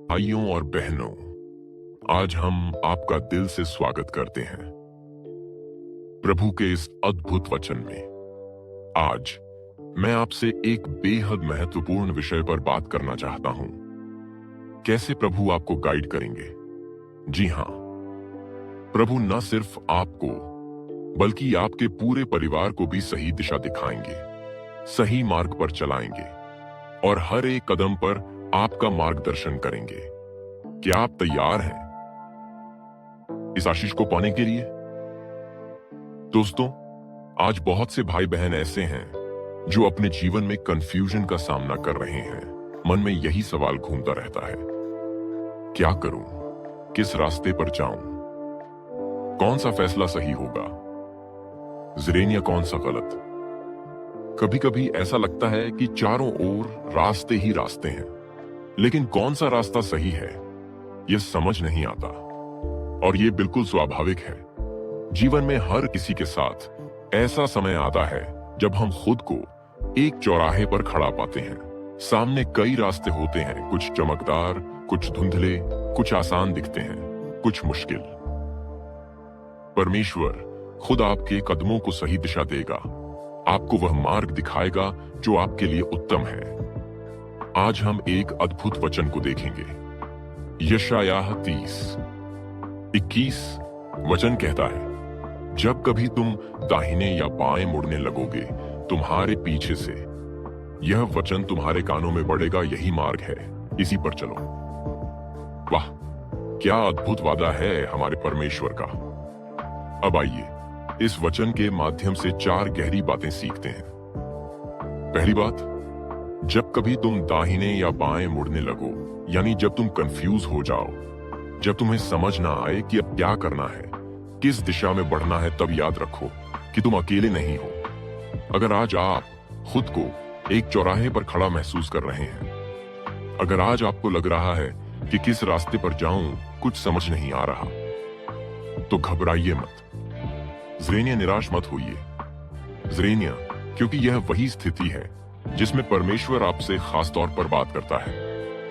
भाइयों और बहनों, आज हम आपका दिल से स्वागत करते हैं प्रभु के इस अद्भुत वचन में। आज मैं आपसे एक बेहद महत्वपूर्ण विषय पर बात करना चाहता हूं। कैसे प्रभु आपको गाइड करेंगे। जी हां, प्रभु न सिर्फ आपको बल्कि आपके पूरे परिवार को भी सही दिशा दिखाएंगे, सही मार्ग पर चलाएंगे और हर एक कदम पर आपका मार्गदर्शन करेंगे। क्या आप तैयार हैं इस आशीष को पाने के लिए? दोस्तों, आज बहुत से भाई बहन ऐसे हैं जो अपने जीवन में कंफ्यूजन का सामना कर रहे हैं। मन में यही सवाल घूमता रहता है, क्या करूं, किस रास्ते पर जाऊं, कौन सा फैसला सही होगा, ज़रेन या कौन सा गलत। कभी कभी ऐसा लगता है कि चारों ओर रास्ते ही रास्ते हैं, लेकिन कौन सा रास्ता सही है यह समझ नहीं आता। और यह बिल्कुल स्वाभाविक है। जीवन में हर किसी के साथ ऐसा समय आता है जब हम खुद को एक चौराहे पर खड़ा पाते हैं। सामने कई रास्ते होते हैं, कुछ चमकदार, कुछ धुंधले, कुछ आसान दिखते हैं, कुछ मुश्किल। परमेश्वर खुद आपके कदमों को सही दिशा देगा, आपको वह मार्ग दिखाएगा जो आपके लिए उत्तम है। आज हम एक अद्भुत वचन को देखेंगे। यशायाह 30:21 वचन कहता है, जब कभी तुम दाहिने या बाएं मुड़ने लगोगे, तुम्हारे पीछे से यह वचन तुम्हारे कानों में पड़ेगा, यही मार्ग है, इसी पर चलो। वाह, क्या अद्भुत वादा है हमारे परमेश्वर का। अब आइए इस वचन के माध्यम से 4 गहरी बातें सीखते हैं। पहली बात, जब कभी तुम दाहिने या बाएं मुड़ने लगो, यानी जब तुम कंफ्यूज हो जाओ, जब तुम्हें समझ ना आए कि अब क्या करना है, किस दिशा में बढ़ना है, तब याद रखो कि तुम अकेले नहीं हो। अगर आज आप खुद को एक चौराहे पर खड़ा महसूस कर रहे हैं, अगर आज आपको लग रहा है कि किस रास्ते पर जाऊं, कुछ समझ नहीं आ रहा, तो घबराइए मत। ज़रेनिया, निराश मत होइए। ज़रेनिया, क्योंकि यह वही स्थिति है जिसमें परमेश्वर आपसे खास तौर पर बात करता है।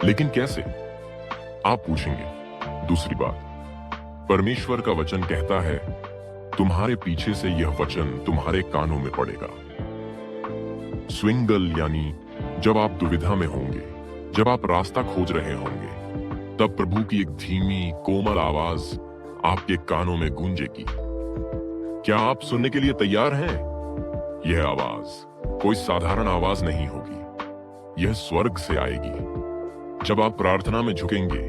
लेकिन कैसे, आप पूछेंगे। दूसरी बात, परमेश्वर का वचन कहता है, तुम्हारे पीछे से यह वचन तुम्हारे कानों में पड़ेगा। स्विंगल यानी जब आप दुविधा में होंगे, जब आप रास्ता खोज रहे होंगे, तब प्रभु की एक धीमी कोमल आवाज आपके कानों में गूंजेगी। क्या आप सुनने के लिए तैयार हैं? यह आवाज कोई साधारण आवाज नहीं होगी, यह स्वर्ग से आएगी। जब आप प्रार्थना में झुकेंगे,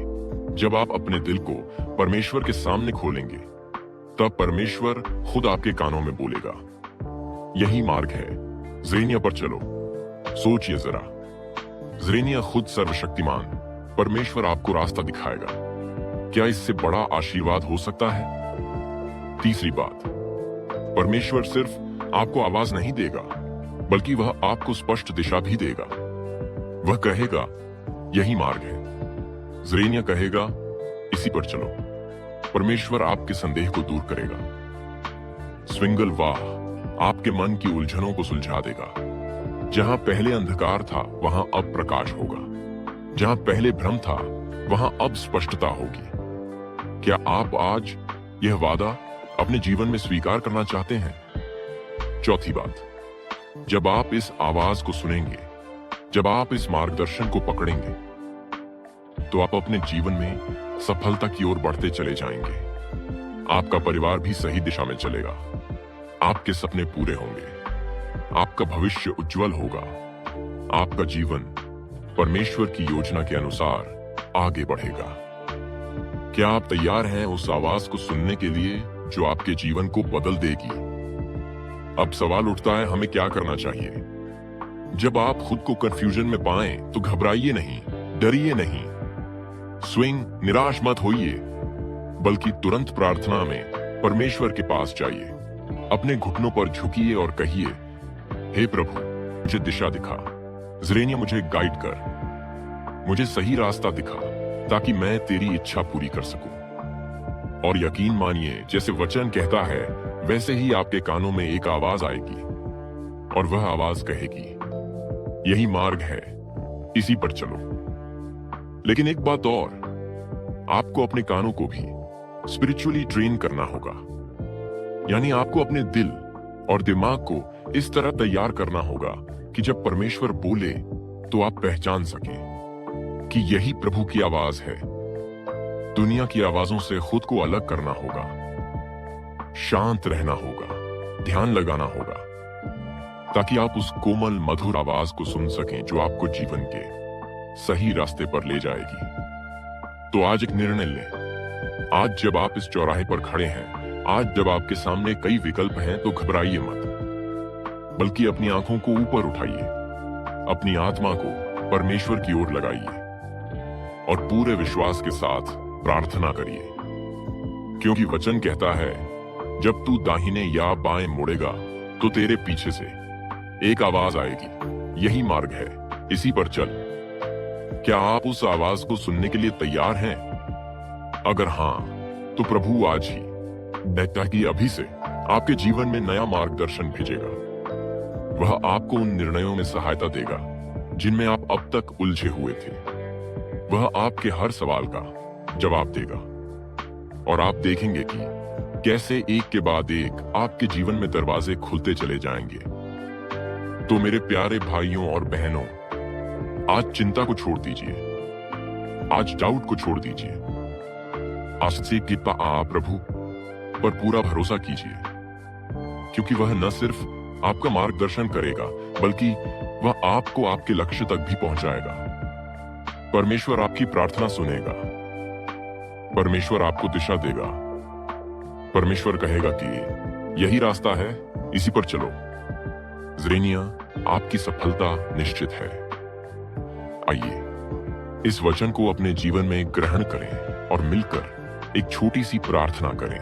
जब आप अपने दिल को परमेश्वर के सामने खोलेंगे, तब परमेश्वर खुद आपके कानों में बोलेगा, यही मार्ग है, ज़रेनिया पर चलो। सोचिए जरा, ज़रेनिया खुद सर्वशक्तिमान परमेश्वर आपको रास्ता दिखाएगा। क्या इससे बड़ा आशीर्वाद हो सकता है? तीसरी बात, परमेश्वर सिर्फ आपको आवाज नहीं देगा, बल्कि वह आपको स्पष्ट दिशा भी देगा। वह कहेगा, यही मार्ग है। ज़रेनिया कहेगा, इसी पर चलो। परमेश्वर आपके संदेह को दूर करेगा। स्विंगल वाह, आपके मन की उलझनों को सुलझा देगा। जहां पहले अंधकार था, वहां अब प्रकाश होगा। जहां पहले भ्रम था, वहां अब स्पष्टता होगी। क्या आप आज यह वादा अपने जीवन में स्वीकार करना चाहते हैं? चौथी बात, जब आप इस आवाज को सुनेंगे, जब आप इस मार्गदर्शन को पकड़ेंगे, तो आप अपने जीवन में सफलता की ओर बढ़ते चले जाएंगे। आपका परिवार भी सही दिशा में चलेगा, आपके सपने पूरे होंगे, आपका भविष्य उज्जवल होगा, आपका जीवन परमेश्वर की योजना के अनुसार आगे बढ़ेगा। क्या आप तैयार हैं उस आवाज को सुनने के लिए जो आपके जीवन को बदल देगी? अब सवाल उठता है, हमें क्या करना चाहिए? जब आप खुद को कंफ्यूजन में पाएं, तो घबराइए नहीं, डरिए नहीं, निराश मत होइए, बल्कि तुरंत प्रार्थना में परमेश्वर के पास जाइए। अपने घुटनों पर झुकिए और कहिए, हे प्रभु, मुझे दिशा दिखा। ज़रेनिया, मुझे गाइड कर, मुझे सही रास्ता दिखा, ताकि मैं तेरी इच्छा पूरी कर सकूं। और यकीन मानिए, जैसे वचन कहता है, वैसे ही आपके कानों में एक आवाज आएगी और वह आवाज कहेगी, यही मार्ग है, इसी पर चलो। लेकिन एक बात और, आपको अपने कानों को भी स्पिरिचुअली ट्रेन करना होगा। यानी आपको अपने दिल और दिमाग को इस तरह तैयार करना होगा कि जब परमेश्वर बोले तो आप पहचान सकें कि यही प्रभु की आवाज है। दुनिया की आवाजों से खुद को अलग करना होगा, शांत रहना होगा, ध्यान लगाना होगा, ताकि आप उस कोमल मधुर आवाज को सुन सकें जो आपको जीवन के सही रास्ते पर ले जाएगी। तो आज एक निर्णय लें। आज जब आप इस चौराहे पर खड़े हैं, आज जब आपके सामने कई विकल्प हैं, तो घबराइए मत, बल्कि अपनी आंखों को ऊपर उठाइए, अपनी आत्मा को परमेश्वर की ओर लगाइए और पूरे विश्वास के साथ प्रार्थना करिए। क्योंकि वचन कहता है, जब तू दाहिने या बाएं मुड़ेगा तो तेरे पीछे से एक आवाज आएगी, यही मार्ग है, इसी पर चल। क्या आप उस आवाज को सुनने के लिए तैयार हैं? अगर हां, तो प्रभु आज ही कहता है कि अभी से आपके जीवन में नया मार्गदर्शन भेजेगा। वह आपको उन निर्णयों में सहायता देगा जिनमें आप अब तक उलझे हुए थे। वह आपके हर सवाल का जवाब देगा और आप देखेंगे कि कैसे एक के बाद एक आपके जीवन में दरवाजे खुलते चले जाएंगे। तो मेरे प्यारे भाइयों और बहनों, आज चिंता को छोड़ दीजिए, आज डाउट को छोड़ दीजिए। आज से कृपा प्रभु पर पूरा भरोसा कीजिए, क्योंकि वह न सिर्फ आपका मार्गदर्शन करेगा, बल्कि वह आपको आपके लक्ष्य तक भी पहुंचाएगा। परमेश्वर आपकी प्रार्थना सुनेगा, परमेश्वर आपको दिशा देगा, परमेश्वर कहेगा कि यही रास्ता है, इसी पर चलो। ज़ेरेमिया, आपकी सफलता निश्चित है। आइए इस वचन को अपने जीवन में ग्रहण करें और मिलकर एक छोटी सी प्रार्थना करें।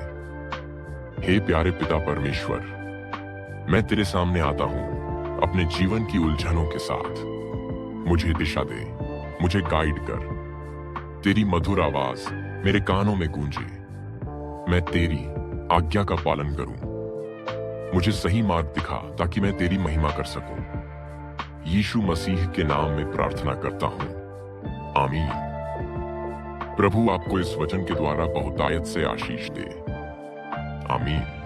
हे प्यारे पिता परमेश्वर, मैं तेरे सामने आता हूं अपने जीवन की उलझनों के साथ। मुझे दिशा दे, मुझे गाइड कर। तेरी मधुर आवाज मेरे कानों में गूंजे। मैं तेरी आज्ञा का पालन करूं। मुझे सही मार्ग दिखा ताकि मैं तेरी महिमा कर सकूं। यीशु मसीह के नाम में प्रार्थना करता हूं, आमीन। प्रभु आपको इस वचन के द्वारा बहुतायत से आशीष दे, आमीन।